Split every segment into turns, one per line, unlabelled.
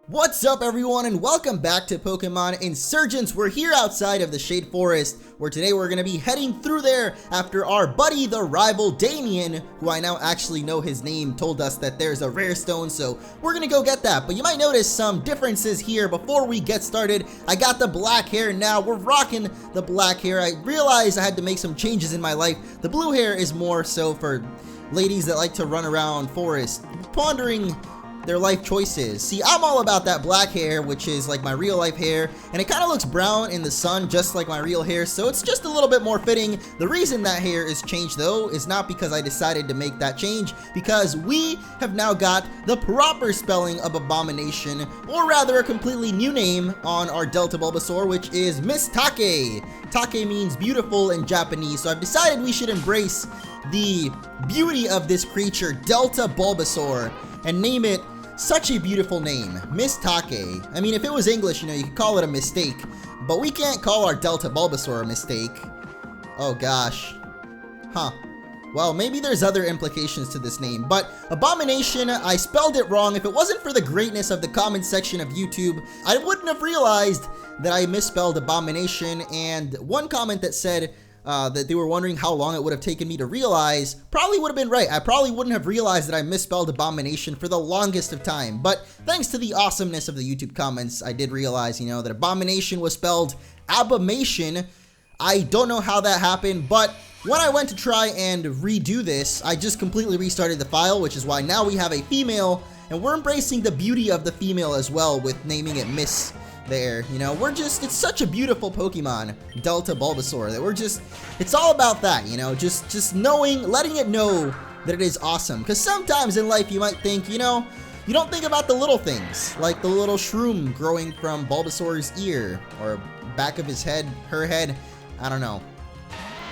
What's up everyone and welcome back to Pokemon Insurgence. We're here outside of the Shade Forest where today we're going to be heading through there after our buddy the rival Damien, who I now actually know his name, told us that there's a rare stone, so we're going to go get that. But you might notice some differences here before we get started. I got the black hair now. We're rocking the black hair. I realized I had to make some changes in my life. The blue hair is more so for ladies that like to run around forest pondering their life choices. See, I'm all about that black hair, which is like my real life hair, and it kind of looks brown in the sun just like my real hair, so it's just a little bit more fitting. The reason that hair is changed though is not because I decided to make that change, because we have now got the proper spelling of Abomination, or rather a completely new name on our Delta Bulbasaur, which is Miss Take. Take means beautiful in Japanese, so I've decided we should embrace the beauty of this creature, Delta Bulbasaur, and name it such a beautiful name, Miss Take. I mean, if it was English, you could call it a mistake, but we can't call our Delta Bulbasaur a mistake. Oh gosh. Huh. Well, maybe there's other implications to this name, but Abomination, I spelled it wrong. If it wasn't for the greatness of the comment section of YouTube, I wouldn't have realized that I misspelled Abomination, and one comment that said that they were wondering how long it would have taken me to realize probably would have been right. I probably wouldn't have realized that I misspelled Abomination for the longest of time, but thanks to the awesomeness of the YouTube comments, I did realize, that Abomination was spelled Abomation. I don't know how that happened, but when I went to try and redo this, I just completely restarted the file, which is why now we have a female, and we're embracing the beauty of the female as well with naming it Miss there. It's such a beautiful Pokemon, Delta Bulbasaur, that it's all about that, just knowing, letting it know that it is awesome. Because sometimes in life you might think, you don't think about the little things, like the little shroom growing from Bulbasaur's ear, or back of his head, her head, I don't know.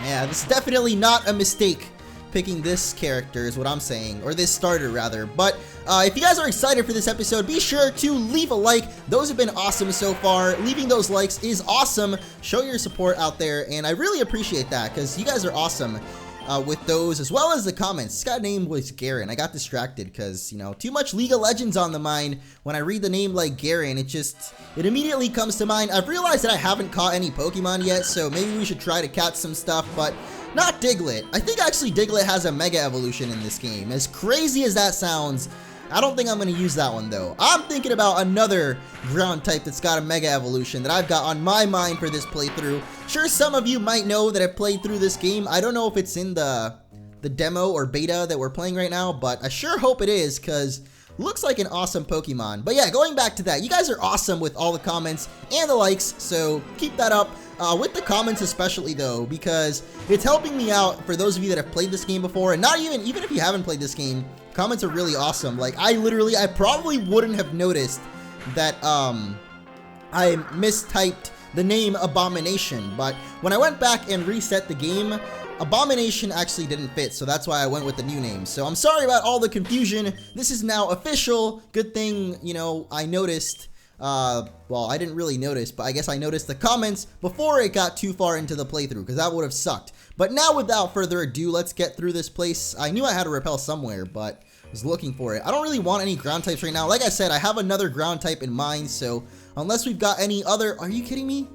Yeah, this is definitely not a mistake picking this character is what I'm saying, or this starter rather. But if you guys are excited for this episode, be sure to leave a like. Those have been awesome so far. Leaving those likes is awesome. Show your support out there, and I really appreciate that because you guys are awesome with those, as well as the comments. This guy name was Garen. I got distracted because, too much League of Legends on the mind. When I read the name like Garen, it immediately comes to mind. I've realized that I haven't caught any Pokemon yet, so maybe we should try to catch some stuff, but not Diglett. I think actually Diglett has a Mega Evolution in this game. As crazy as that sounds, I don't think I'm going to use that one though. I'm thinking about another ground type that's got a Mega Evolution that I've got on my mind for this playthrough. Sure, some of you might know that I've played through this game. I don't know if it's in the demo or beta that we're playing right now, but I sure hope it is because looks like an awesome Pokemon. But yeah, going back to that, you guys are awesome with all the comments and the likes, so keep that up. With the comments especially though, because it's helping me out for those of you that have played this game before, and not even if you haven't played this game, comments are really awesome. Like I probably wouldn't have noticed that I mistyped the name Abomination, but when I went back and reset the game, Abomination actually didn't fit, so that's why I went with the new name. So I'm sorry about all the confusion. This is now official. Good thing, I noticed. Well, I didn't really notice, but I guess I noticed the comments before it got too far into the playthrough, because that would have sucked. But now, without further ado, let's get through this place. I knew I had a repel somewhere, but I was looking for it. I don't really want any ground types right now. Like I said, I have another ground type in mind, so unless we've got any other... Are you kidding me?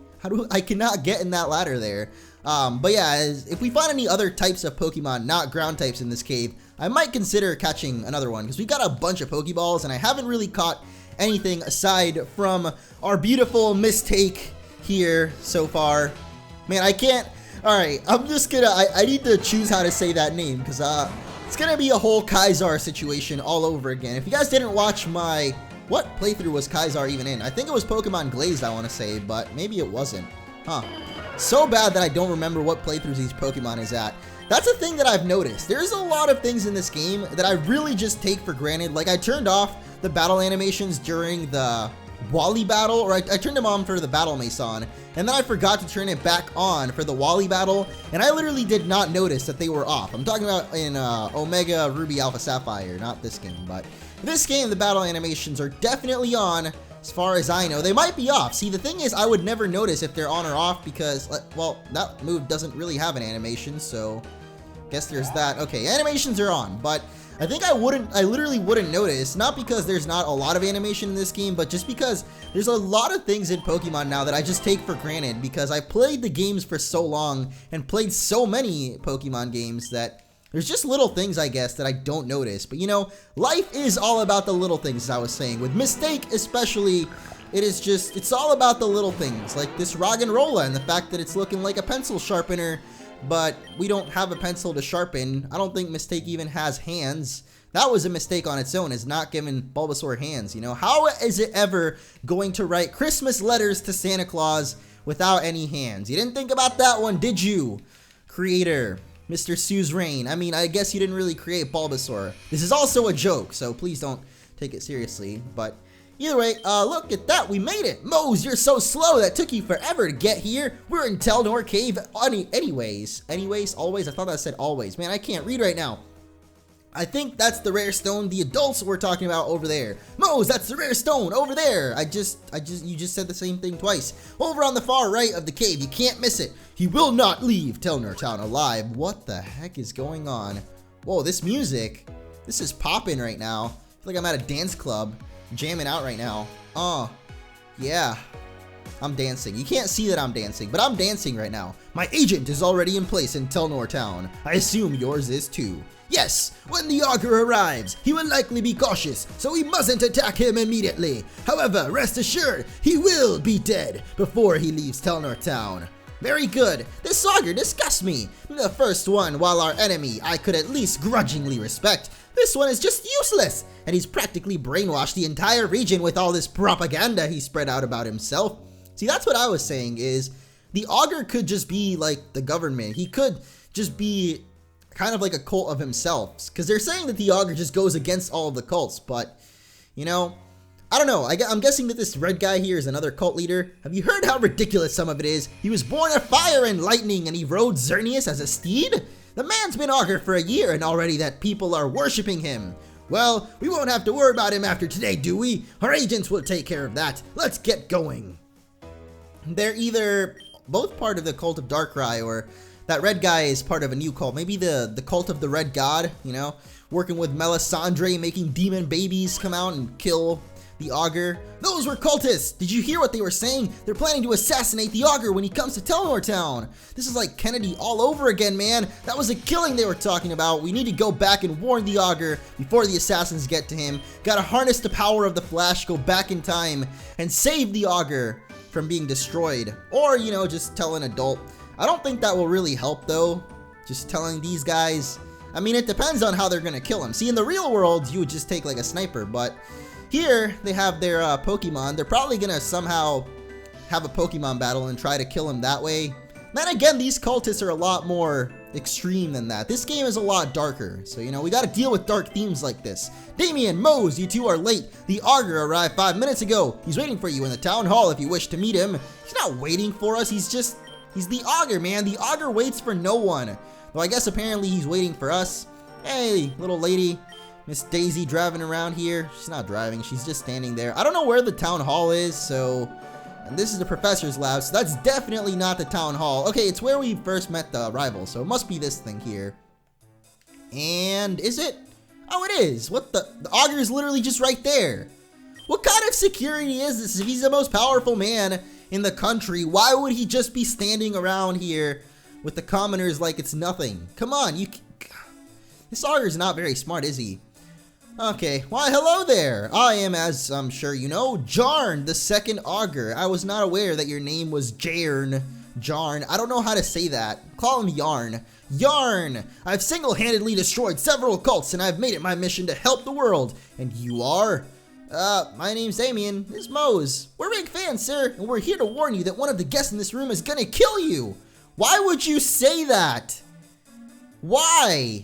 I cannot get in that ladder there. But yeah, if we find any other types of Pokemon, not ground types in this cave, I might consider catching another one, because we've got a bunch of Pokeballs, and I haven't really caught anything aside from our beautiful mistake here so far. Man, I can't... Alright, I'm just gonna... I need to choose how to say that name, because it's gonna be a whole Kaizar situation all over again. If you guys didn't watch my... What playthrough was Kaizar even in? I think it was Pokemon Glazed, I want to say, but maybe it wasn't. Huh. So bad that I don't remember what playthroughs each Pokemon is at. That's a thing that I've noticed. There's a lot of things in this game that I really just take for granted. Like, I turned off the battle animations during the Wally battle, or I turned them on for the Battle Mason, and then I forgot to turn it back on for the Wally battle, and I literally did not notice that they were off. I'm talking about in Omega Ruby Alpha Sapphire, not this game, but this game, the battle animations are definitely on. As far as I know, they might be off. See, the thing is, I would never notice if they're on or off because, well, that move doesn't really have an animation, so guess there's that. Okay, animations are on, but I think I literally wouldn't notice, not because there's not a lot of animation in this game, but just because there's a lot of things in Pokemon now that I just take for granted because I played the games for so long and played so many Pokemon games that there's just little things, I guess, that I don't notice. But you know, life is all about the little things, as I was saying. With Mistake especially, it's all about the little things, like this Roggenrola and the fact that it's looking like a pencil sharpener, but we don't have a pencil to sharpen. I don't think Mistake even has hands. That was a mistake on its own, is not giving Bulbasaur hands, you know? How is it ever going to write Christmas letters to Santa Claus without any hands? You didn't think about that one, did you, creator, Mr. Suzerain? I mean, I guess you didn't really create Bulbasaur. This is also a joke, so please don't take it seriously, but either way, look at that, we made it! Mose, you're so slow, that took you forever to get here. We're in Telnor Cave anyways, always? I thought that said always. Man, I can't read right now. I think that's the rare stone the adults were talking about over there. Mose, that's the rare stone over there. You just said the same thing twice. Over on the far right of the cave, you can't miss it. He will not leave Telnor Town alive. What the heck is going on? Whoa, this music, this is popping right now. I feel like I'm at a dance club, jamming out right now. Oh, yeah. I'm dancing. You can't see that I'm dancing, but I'm dancing right now. My agent is already in place in Telnor Town. I assume yours is too. Yes, when the Augur arrives, he will likely be cautious, so we mustn't attack him immediately. However, rest assured, he will be dead before he leaves Telnor Town. Very good. This Augur disgusts me. The first one, while our enemy, I could at least grudgingly respect. This one is just useless, and he's practically brainwashed the entire region with all this propaganda he spread out about himself. See, that's what I was saying, is the Augur could just be like the government. He could just be kind of like a cult of himself, because they're saying that the Augur just goes against all of the cults, but, you know, I don't know. I'm guessing that this red guy here is another cult leader. Have you heard how ridiculous some of it is? He was born of fire and lightning, and he rode Xerneas as a steed? The man's been Augur for a year, and already that people are worshipping him. Well, we won't have to worry about him after today, do we? Our agents will take care of that. Let's get going. They're either both part of the cult of Darkrai, or that red guy is part of a new cult. Maybe the cult of the Red God, you know? Working with Melisandre, making demon babies come out and kill the Augur. Those were cultists! Did you hear what they were saying? They're planning to assassinate the Augur when he comes to Telnor Town. This is like Kennedy all over again, man. That was a killing they were talking about. We need to go back and warn the Augur before the assassins get to him. Gotta harness the power of the Flash, go back in time, and save the Augur from being destroyed. Or, you know, just tell an adult. I don't think that will really help, though. Just telling these guys. I mean, it depends on how they're gonna kill him. See, in the real world, you would just take like a sniper, but here they have their Pokemon. They're probably gonna somehow have a Pokemon battle and try to kill him that way. Then again, these cultists are a lot more extreme than that. This game is a lot darker, so you know, we gotta deal with dark themes like this. Damien, Mose, you two are late. The Augur arrived 5 minutes ago. He's waiting for you in the town hall if you wish to meet him. He's not waiting for us, he's the Augur, man. The Augur waits for no one. Though I guess apparently he's waiting for us. Hey, little lady. Miss Daisy driving around here. She's not driving, she's just standing there. I don't know where the town hall is, so... And this is the professor's lab, so that's definitely not the town hall. Okay, it's where we first met the rival, so it must be this thing here. And is it? Oh, it is. What the Augur is literally just right there. What kind of security is this? If he's the most powerful man in the country, why would he just be standing around here with the commoners like it's nothing? Come on, this Augur is not very smart, is he? Okay, why hello there. I am, as I'm sure you know, Jarn, the second Augur. I was not aware that your name was Jarn. I don't know how to say that. Call him Yarn. Yarn! I've single-handedly destroyed several cults, and I've made it my mission to help the world. And you are? My name's Damien. This is Mose. We're big fans, sir, and we're here to warn you that one of the guests in this room is gonna kill you. Why would you say that? Why?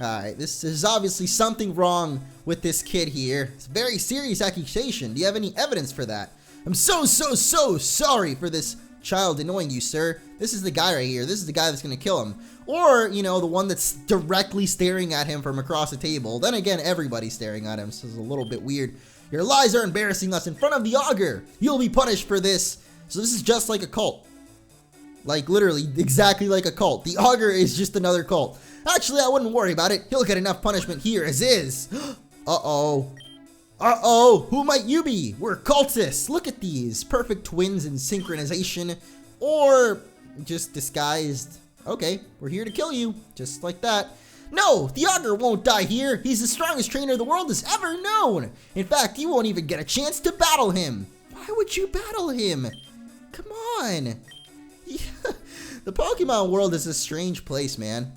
Alright, this is obviously something wrong with this kid here. It's a very serious accusation. Do you have any evidence for that? I'm so sorry for this child annoying you, sir. This is the guy right here. This is the guy that's gonna kill him. Or, you know, the one that's directly staring at him from across the table. Then again, everybody's staring at him, so it's a little bit weird. Your lies are embarrassing us in front of the Augur. You'll be punished for this. So this is just like a cult. Like, literally, exactly like a cult. The Augur is just another cult. Actually, I wouldn't worry about it. He'll get enough punishment here as is. Uh-oh. Uh-oh, who might you be? We're cultists. Look at these. Perfect twins in synchronization. Or just disguised. Okay, we're here to kill you. Just like that. No, the Augur won't die here. He's the strongest trainer the world has ever known. In fact, you won't even get a chance to battle him. Why would you battle him? Come on. The Pokemon world is a strange place, man.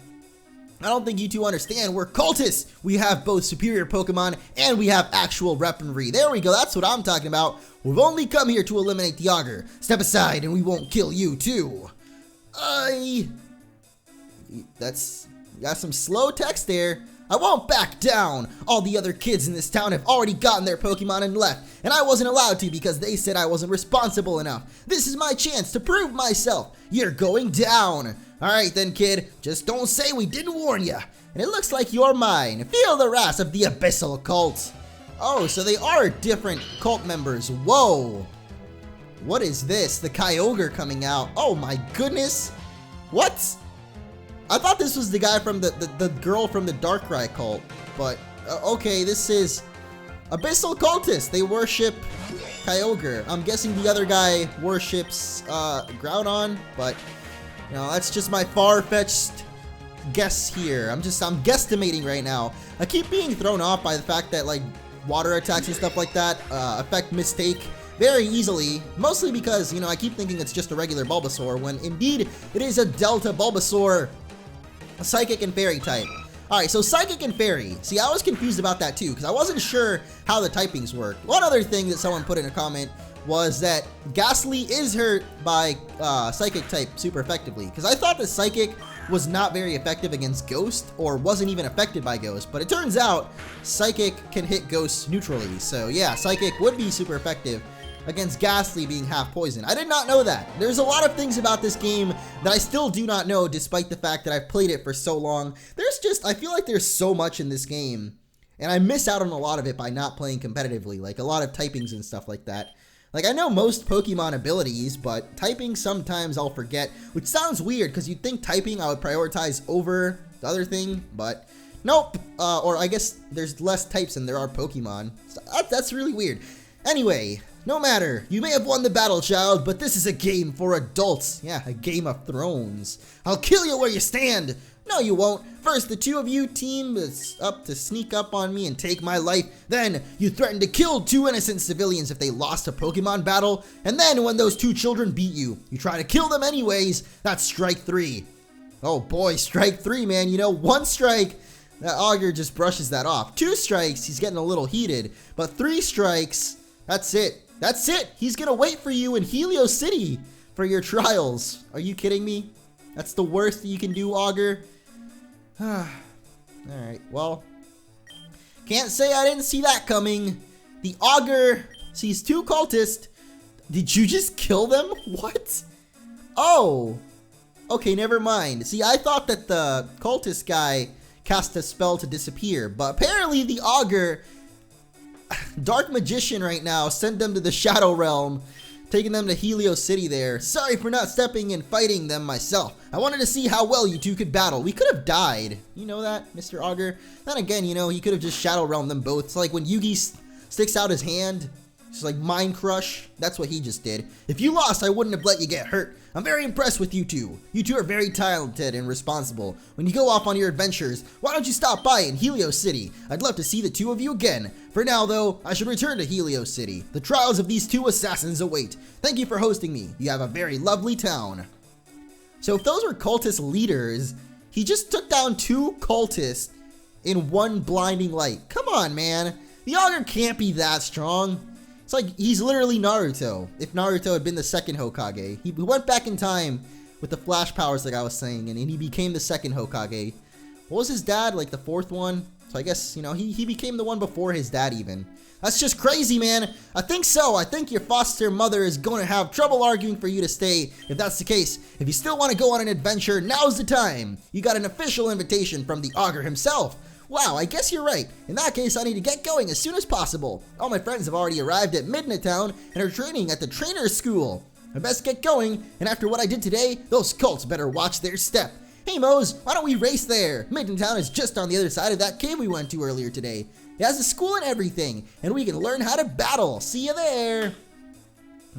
I don't think you two understand. We're cultists. We have both superior Pokemon and we have actual weaponry. There we go. That's what I'm talking about. We've only come here to eliminate the Augur. Step aside and we won't kill you too. That's got some slow text there. I won't back down. All the other kids in this town have already gotten their Pokemon and left, and I wasn't allowed to because they said I wasn't responsible enough. This is my chance to prove myself. You're going down. Alright then, kid, just don't say we didn't warn ya. And it looks like you're mine. Feel the wrath of the Abyssal Cult. Oh, so they are different cult members. Whoa. What is this? The Kyogre coming out. Oh my goodness. What? I thought this was the guy from the girl from the Darkrai cult. But, okay, this is Abyssal Cultist. They worship Kyogre. I'm guessing the other guy worships Groudon, but... you know, that's just my far-fetched guess here. I'm guesstimating right now. I keep being thrown off by the fact that, like, water attacks and stuff like that affect Mistake very easily. Mostly because, you know, I keep thinking it's just a regular Bulbasaur when indeed it is a Delta Bulbasaur, a Psychic and Fairy type. Alright, so Psychic and Fairy. See, I was confused about that too because I wasn't sure how the typings work. One other thing that someone put in a comment was that Ghastly is hurt by Psychic type super effectively. Because I thought that Psychic was not very effective against Ghost, or wasn't even affected by Ghost. But it turns out Psychic can hit Ghosts neutrally. So yeah, Psychic would be super effective against Ghastly being half poison. I did not know that. There's a lot of things about this game that I still do not know, despite the fact that I've played it for so long. I feel like there's so much in this game, and I miss out on a lot of it by not playing competitively, like a lot of typings and stuff like that. Like, I know most Pokemon abilities, but typing sometimes I'll forget, which sounds weird because you'd think typing I would prioritize over the other thing, but nope. Or I guess there's less types than there are Pokemon. So that's really weird. Anyway, no matter. You may have won the battle, child, but this is a game for adults. Yeah, a Game of Thrones. I'll kill you where you stand. No, you won't. First, the two of you team is up to sneak up on me and take my life. Then, you threaten to kill 2 innocent civilians if they lost a Pokemon battle. And then, when those 2 children beat you, you try to kill them anyways. That's strike 3. Oh boy, strike 3, man. You know, 1 strike, that Augur just brushes that off. 2 strikes, he's getting a little heated. But 3 strikes, that's it. That's it. He's gonna wait for you in Helio City for your trials. Are you kidding me? That's the worst that you can do, Augur? Alright, well, can't say I didn't see that coming. The Augur sees 2 cultists. Did you just kill them? What? Oh, okay, never mind. See, I thought that the cultist guy cast a spell to disappear, but apparently the Augur, Dark Magician right now, sent them to the Shadow Realm, taking them to Helio City there. Sorry for not stepping and fighting them myself. I wanted to see how well you two could battle. We could have died. You know that, Mr. Augur? Then again, you know, he could have just Shadow Realmed them both. It's like when Yugi sticks out his hand, it's like Mind Crush. That's what he just did. If you lost, I wouldn't have let you get hurt. I'm very impressed with you two. You two are very talented and responsible. When you go off on your adventures, why don't you stop by in Helio City? I'd love to see the 2 of you again. For now, though, I should return to Helio City. The trials of these 2 assassins await. Thank you for hosting me. You have a very lovely town. So if those were cultist leaders, he just took down 2 cultists in 1 blinding light. Come on, man. The Augur can't be that strong. It's like he's literally Naruto. If Naruto had been the 2nd Hokage, he went back in time with the flash powers like I was saying, and he became the 2nd Hokage. What was his dad, like the 4th one? So I guess, you know, he became the one before his dad even. That's just crazy, man. I think so. I think your foster mother is going to have trouble arguing for you to stay if that's the case. If you still want to go on an adventure, now's the time. You got an official invitation from the Augur himself. Wow, I guess you're right. In that case, I need to get going as soon as possible. All my friends have already arrived at Midnight Town and are training at the trainer's school. I best get going, and after what I did today, those cults better watch their step. Hey Mose, why don't we race there? Midtown Town is just on the other side of that cave we went to earlier today. It has a school and everything, and we can learn how to battle. See you there.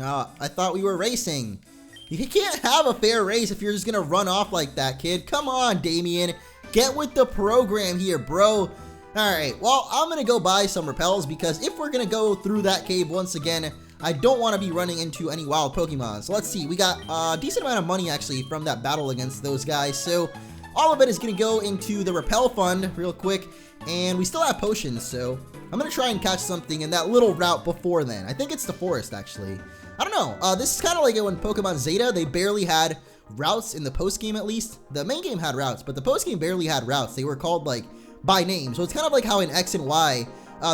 I thought we were racing. You can't have a fair race if you're just gonna run off like that, kid. Come on, Damien. Get with the program here, bro. Alright, well, I'm gonna go buy some repels because if we're gonna go through that cave once again, I don't want to be running into any wild Pokemon. So let's see, we got a decent amount of money actually from that battle against those guys. So all of it is gonna go into the repel fund real quick, and we still have potions, so I'm gonna try and catch something in that little route before then. I think it's the forest actually. I don't know, this is kind of like when Pokemon Zeta, they barely had routes in the post game at least. The main game had routes, but the post game barely had routes. They were called like by name. So it's kind of like how in X and Y,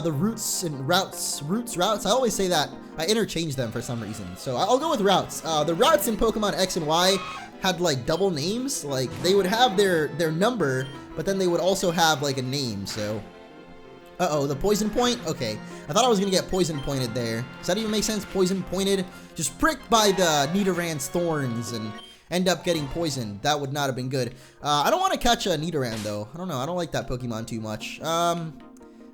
the routes, I always say that. I interchange them for some reason. So I'll go with routes. The routes in Pokemon X and Y had like double names. Like they would have their number, but then they would also have like a name. So uh-oh, the poison point? Okay. I thought I was going to get poison pointed there. Does that even make sense? Poison pointed? Just pricked by the Nidorann's thorns and end up getting poisoned. That would not have been good. I don't want to catch a Nidoran though. I don't know. I don't like that Pokemon too much. A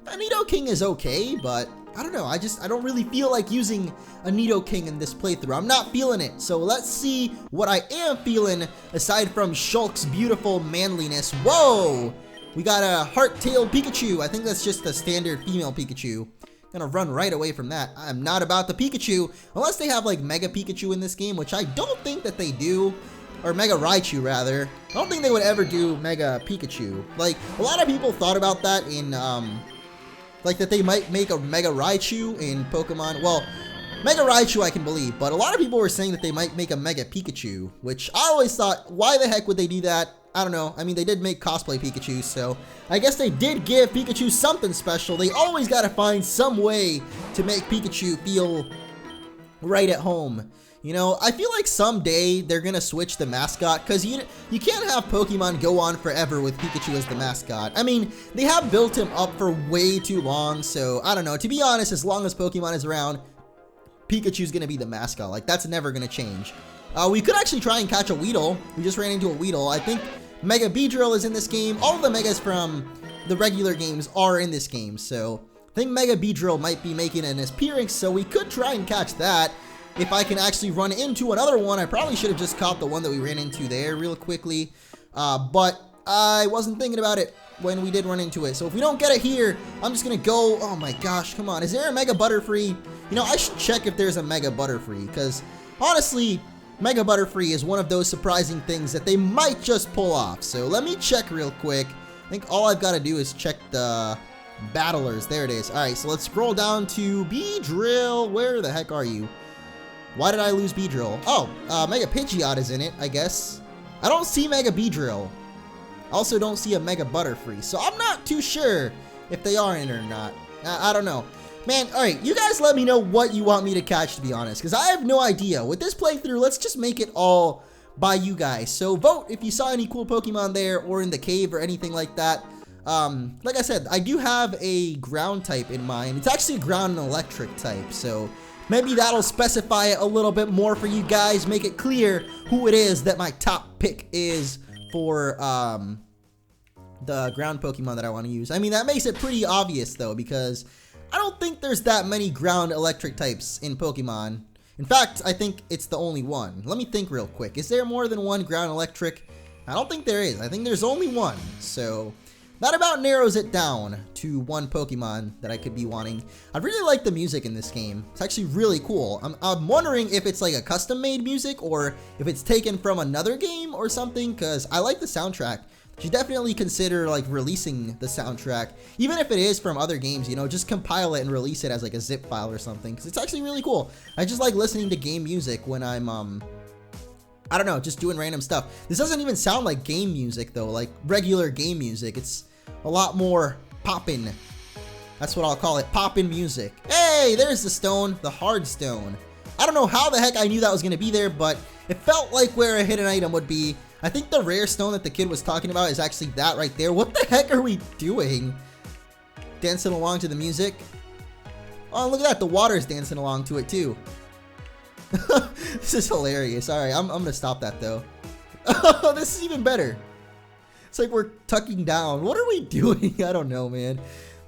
Nidoking is okay, but I don't know. I don't really feel like using a Nidoking in this playthrough. I'm not feeling it. So let's see what I am feeling aside from Shulk's beautiful manliness. Whoa! We got a heart-tailed Pikachu. I think that's just the standard female Pikachu. Gonna run right away from that. I'm not about the Pikachu, unless they have like Mega Pikachu in this game, which I don't think that they do. Or Mega Raichu, rather. I don't think they would ever do Mega Pikachu. Like, a lot of people thought about that in, like that they might make a Mega Raichu in Pokemon. Well, Mega Raichu I can believe, but a lot of people were saying that they might make a Mega Pikachu, which I always thought, why the heck would they do that? I don't know. I mean, they did make cosplay Pikachu, so I guess they did give Pikachu something special. They always got to find some way to make Pikachu feel right at home. You know, I feel like someday they're going to switch the mascot, because you can't have Pokemon go on forever with Pikachu as the mascot. I mean, they have built him up for way too long, so I don't know. To be honest, as long as Pokemon is around, Pikachu's going to be the mascot. Like, that's never going to change. We could actually try and catch a Weedle. We just ran into a Weedle. I think Mega Beedrill is in this game. All of the Megas from the regular games are in this game, so I think Mega Beedrill might be making an appearance, so we could try and catch that. If I can actually run into another one, I probably should have just caught the one that we ran into there real quickly, but I wasn't thinking about it when we did run into it. So if we don't get it here, I'm just gonna go. Oh my gosh, come on. Is there a Mega Butterfree? You know, I should check if there's a Mega Butterfree, because honestly, Mega Butterfree is one of those surprising things that they might just pull off. So let me check real quick. I think all I've got to do is check the battlers. There it is. All right, so let's scroll down to Beedrill. Where the heck are you? Why did I lose Beedrill? Oh, Mega Pidgeot is in it, I guess. I don't see Mega Beedrill. Also don't see a Mega Butterfree. So I'm not too sure if they are in it or not. I don't know. Man, alright, you guys let me know what you want me to catch, to be honest, because I have no idea. With this playthrough, let's just make it all by you guys. So vote if you saw any cool Pokemon there or in the cave or anything like that. Like I said, I do have a ground type in mind. It's actually a ground and electric type, so maybe that'll specify it a little bit more for you guys, make it clear who it is that my top pick is for the ground Pokemon that I want to use. I mean, that makes it pretty obvious, though, because I don't think there's that many ground electric types in Pokemon. In fact, I think it's the only one. Let me think real quick. Is there more than one ground electric? I don't think there is. I think there's only one. So that about narrows it down to one Pokemon that I could be wanting. I really like the music in this game. It's actually really cool. I'm wondering if it's like a custom made music or if it's taken from another game or something, because I like the soundtrack. You should definitely consider like releasing the soundtrack, even if it is from other games, you know, just compile it and release it as like a zip file or something, because it's actually really cool. I just like listening to game music when I'm, I don't know, just doing random stuff. This doesn't even sound like game music though, like regular game music. It's a lot more poppin'. That's what I'll call it, poppin' music. Hey, there's the stone, the hard stone. I don't know how the heck I knew that was gonna be there, but it felt like where a hidden item would be. I think the rare stone that the kid was talking about is actually that right there. What the heck are we doing? Dancing along to the music? Oh, look at that. The water's dancing along to it too. This is hilarious. All right, I'm going to stop that though. Oh, this is even better. It's like we're tucking down. What are we doing? I don't know, man.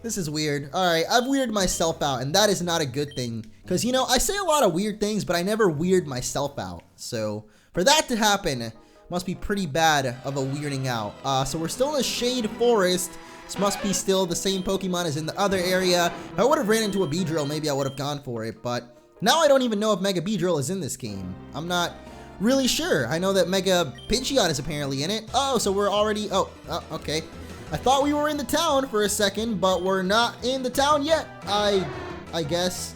This is weird. Alright, I've weirded myself out, and that is not a good thing. Because, you know, I say a lot of weird things, but I never weird myself out. So, for that to happen, must be pretty bad of a weirding out. So we're still in a shade forest. This must be still the same Pokemon as in the other area. If I would have ran into a Beedrill, maybe I would have gone for it. But now I don't even know if Mega Beedrill is in this game. I'm not really sure. I know that Mega Pidgeot is apparently in it. Oh, so we're already... Oh, okay. I thought we were in the town for a second, but we're not in the town yet, I guess.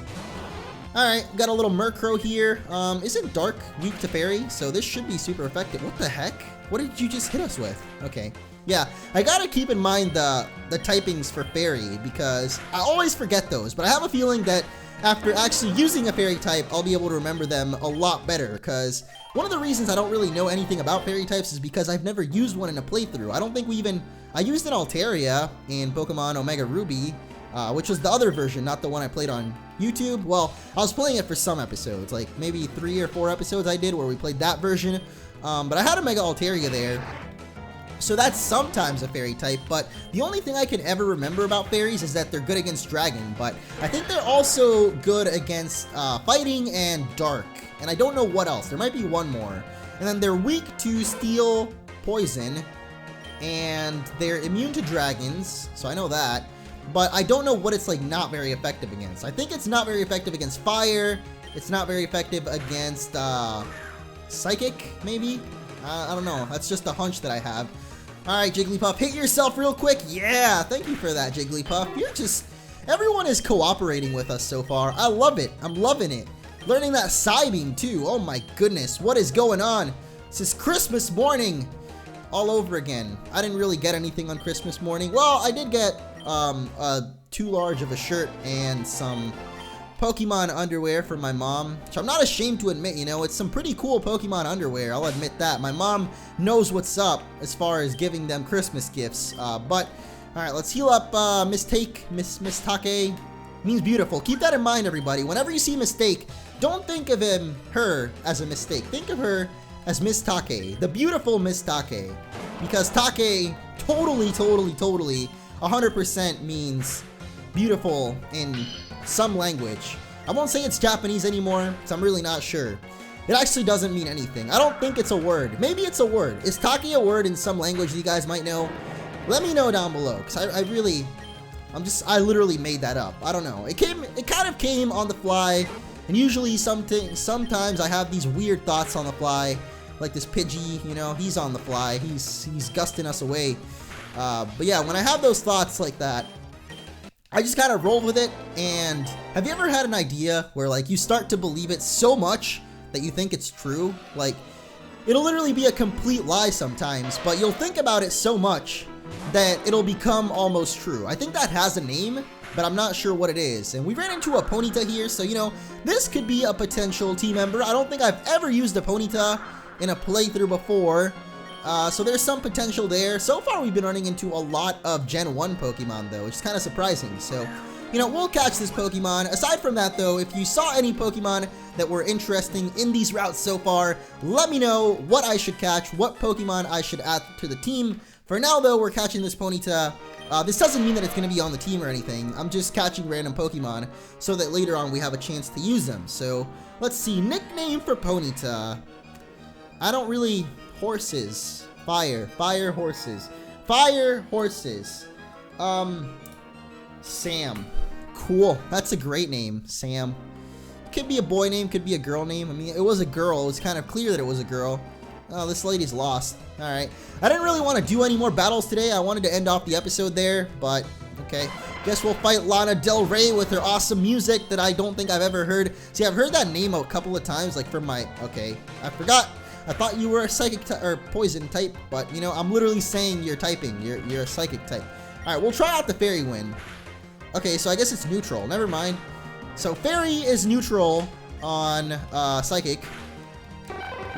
Alright, got a little Murkrow here. Isn't Dark weak to Fairy? So this should be super effective. What the heck? What did you just hit us with? Okay. Yeah, I gotta keep in mind the typings for Fairy, because I always forget those, but I have a feeling that after actually using a Fairy type, I'll be able to remember them a lot better, because one of the reasons I don't really know anything about Fairy types is because I've never used one in a playthrough. I don't think we even... I used an Altaria in Pokemon Omega Ruby, which was the other version, not the one I played on YouTube. Well, I was playing it for some episodes, like maybe 3 or 4 episodes I did where we played that version, but I had a Mega Altaria there. So that's sometimes a Fairy type, but the only thing I can ever remember about Fairies is that they're good against Dragon, but I think they're also good against Fighting and Dark, and I don't know what else. There might be one more. And then they're weak to Steel, Poison, and they're immune to Dragons, so I know that, but I don't know what it's like not very effective against. I think it's not very effective against Fire, it's not very effective against Psychic, maybe? I don't know, that's just a hunch that I have. Alright, Jigglypuff, hit yourself real quick. Yeah, thank you for that, Jigglypuff. You're just... Everyone is cooperating with us so far. I love it. I'm loving it. Learning that Psybeam, too. Oh my goodness, what is going on? This is Christmas morning all over again. I didn't really get anything on Christmas morning. Well, I did get too large of a shirt and some Pokemon underwear for my mom, which I'm not ashamed to admit, you know, it's some pretty cool Pokemon underwear, I'll admit that. My mom knows what's up as far as giving them Christmas gifts, but, alright, let's heal up Mistake, Mistake, means beautiful. Keep that in mind, everybody. Whenever you see Mistake, don't think of her as a mistake. Think of her as Miss Take, the beautiful Miss Take, because Take totally 100% means beautiful in some language. I won't say it's Japanese anymore, because I'm really not sure. It actually doesn't mean anything. I don't think it's a word. Maybe it's a word. Is Take a word in some language you guys might know? Let me know down below, because I literally made that up. I don't know. It kind of came on the fly, and usually sometimes I have these weird thoughts on the fly, like this Pidgey, you know, he's on the fly. He's gusting us away. But yeah, when I have those thoughts like that, I just kind of roll with it. And have you ever had an idea where like you start to believe it so much that you think it's true? Like, it'll literally be a complete lie sometimes, but you'll think about it so much that it'll become almost true. I think that has a name, but I'm not sure what it is. And we ran into a Ponyta here, so you know, this could be a potential team member. I don't think I've ever used a Ponyta in a playthrough before. So there's some potential there. So far we've been running into a lot of Gen 1 Pokemon though, which is kind of surprising. So, you know, we'll catch this Pokemon. Aside from that though, if you saw any Pokemon that were interesting in these routes so far, let me know what I should catch, what Pokemon I should add to the team. For now though, we're catching this Ponyta. This doesn't mean that it's going to be on the team or anything. I'm just catching random Pokemon so that later on we have a chance to use them. So, let's see. Nickname for Ponyta. I don't really... Horses. Fire horses. Fire horses. Sam. Cool. That's a great name, Sam. Could be a boy name, could be a girl name. I mean, it was a girl. It was kind of clear that it was a girl. Oh, this lady's lost. Alright. I didn't really want to do any more battles today. I wanted to end off the episode there, but okay. Guess we'll fight Lana Del Rey with her awesome music that I don't think I've ever heard. See, I've heard that name a couple of times, like from my... Okay, I forgot. I thought you were a psychic or poison type, but you know, I'm literally saying you're typing. You're a psychic type. Alright, we'll try out the Fairy Wind. Okay, so I guess it's neutral. Never mind. So Fairy is neutral on Psychic.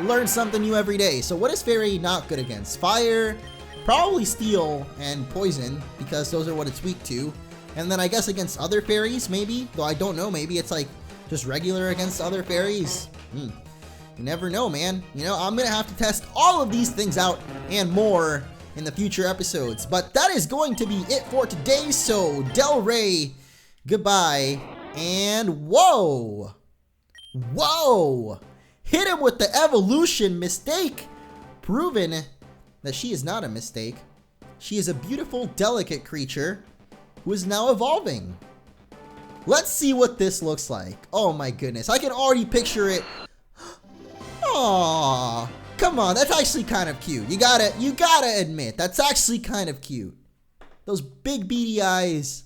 Learn something new every day. So what is Fairy not good against? Fire, probably Steel, and Poison, because those are what it's weak to. And then I guess against other fairies, maybe? Though I don't know, maybe it's like just regular against other fairies. You never know, man. You know, I'm gonna have to test all of these things out and more in the future episodes. But that is going to be it for today. So Del Rey, goodbye. And whoa. Whoa. Hit him with the evolution mistake. Proven that she is not a mistake. She is a beautiful, delicate creature who is now evolving. Let's see what this looks like. Oh my goodness, I can already picture it. Aww, come on, that's actually kind of cute. You gotta admit, that's actually kind of cute. Those big beady eyes.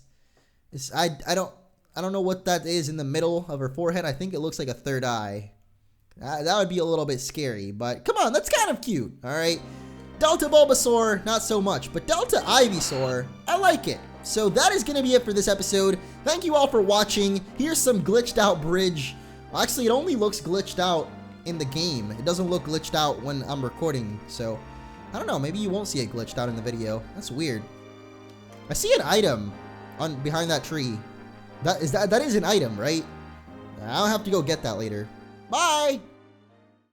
I don't know what that is in the middle of her forehead. I think it looks like a third eye. That would be a little bit scary, but come on, that's kind of cute, all right? Delta Bulbasaur, not so much, but Delta Ivysaur, I like it. So that is going to be it for this episode. Thank you all for watching. Here's some glitched out bridge. Actually, it only looks glitched out in the game. It doesn't look glitched out when I'm recording, so I don't know, maybe you won't see it glitched out in the video. That's weird. I see an item behind that tree. That is an item, right? I'll have to go get that later. Bye!